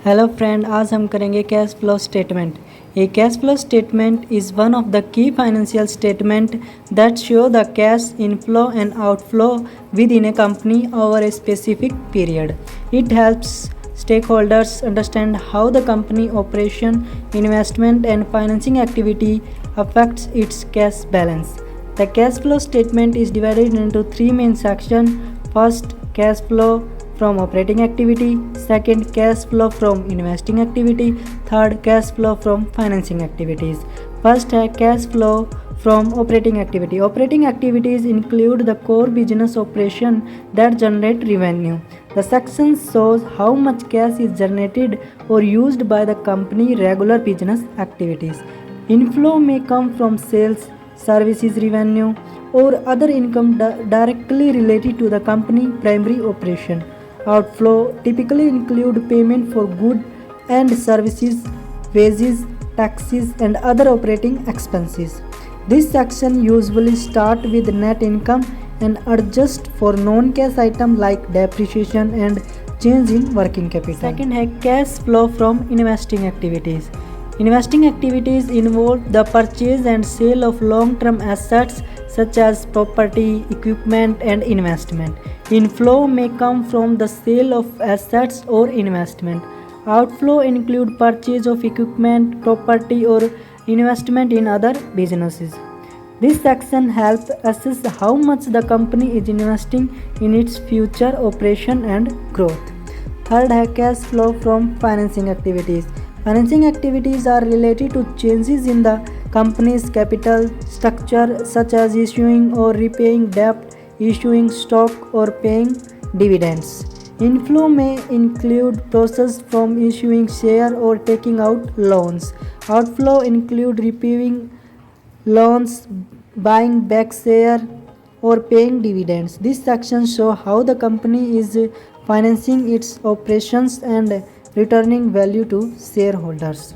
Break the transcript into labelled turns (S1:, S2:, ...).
S1: Hello friend, आज हम करेंगे cash flow statement. A cash flow statement is one of the key financial statement that show the cash inflow and outflow with in A company over a specific period. It helps stakeholders understand how the company operation, investment and financing activity affects its cash balance. The cash flow statement is divided into three main sections. First, cash flow from operating activity. Second, cash flow from investing activity. Third, cash flow from financing activities. First है cash flow from operating activity. Operating activities include the core business operation that generate revenue. The section shows how much cash is generated or used by the company regular business activities. Inflow may come from sales, services revenue, or other income directly related to the company primary operation. Outflow typically include payment for goods and services, wages, taxes, and other operating expenses. This section usually start with net income and adjust for non-cash items like depreciation and change in working capital. Second है cash flow from investing activities. Investing activities involve the purchase and sale of long-term assets such as property, equipment, and investment. Inflow may come from the sale of assets or investment. Outflow include purchase of equipment, property, or investment in other businesses. This section helps assess how much the company is investing in its future operation and growth. Third है cash flow from financing activities. Financing activities are related to changes in the company's capital structure such as issuing or repaying debt, issuing stock, or paying dividends. Inflow may include process from issuing share or taking out loans. Outflow include repaying loans, buying back share, or paying dividends. This section shows how the company is financing its operations and returning value to shareholders.